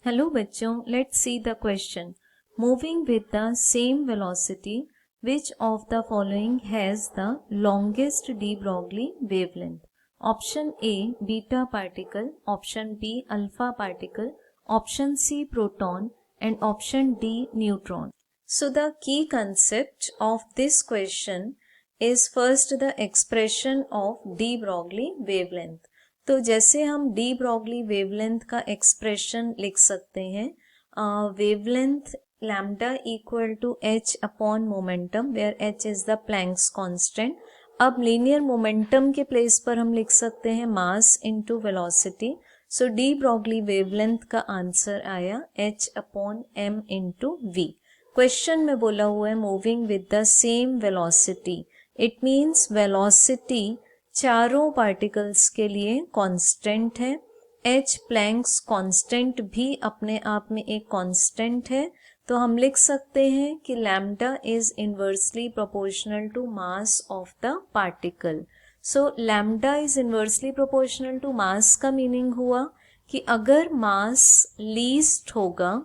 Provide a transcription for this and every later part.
Hello बच्चों, let's see the question. Moving with the same velocity, which of the following has the longest de Broglie wavelength? Option A beta particle, option B alpha particle, option C proton, and option D neutron. So the key concept of this question is first the expression of de Broglie wavelength. तो जैसे हम de Broglie wavelength का expression लिख सकते हैं, wavelength lambda equal to H upon momentum, where H is the Planck's constant. अब linear momentum के place पर हम लिख सकते हैं mass into velocity. So de Broglie wavelength का आंसर आया H upon M into V. Question में बोला हुआ है moving with the same velocity. It means velocity चारों पार्टिकल्स के लिए कांस्टेंट है. एच प्लैंक्स कांस्टेंट भी अपने आप में एक कांस्टेंट है. तो हम लिख सकते हैं कि lambda is inversely proportional to mass of the particle. So lambda is inversely proportional to mass का मीनिंग हुआ कि अगर मास लीस्ट होगा,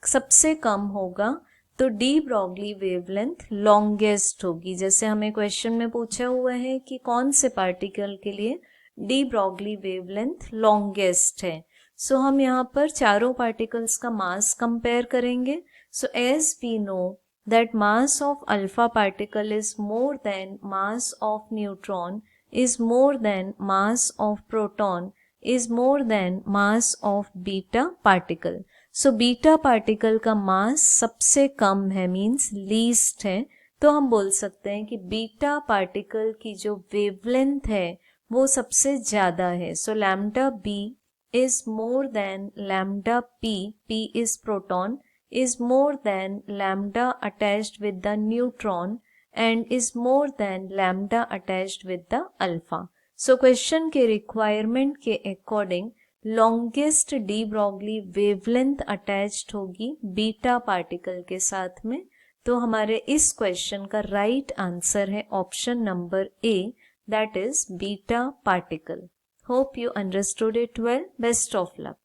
सबसे कम होगा, तो डी ब्रॉगली वेवलेंथ लॉन्गेस्ट होगी. जैसे हमें क्वेश्चन में पूछा हुआ है कि कौन से पार्टिकल के लिए डी ब्रॉगली वेवलेंथ लॉन्गेस्ट है. सो हम यहाँ पर चारों पार्टिकल्स का मास कंपेयर करेंगे. So as we know that mass of alpha particle is more than mass of neutron, is more than mass of proton, is more than mass of beta particle. So beta particle का mass सबसे कम है, means least है. तो हम बोल सकते हैं कि बीटा पार्टिकल की जो वेवलेंथ है वो सबसे ज्यादा है. So lambda B is more than lambda P, P is proton, is more than lambda attached with the neutron and is more than lambda attached with the alpha. So question के requirement के according longest de Broglie wavelength attached होगी beta particle के साथ में. तो हमारे इस question का राइट आंसर है option number A, that is beta particle. Hope you understood it well. Best of luck.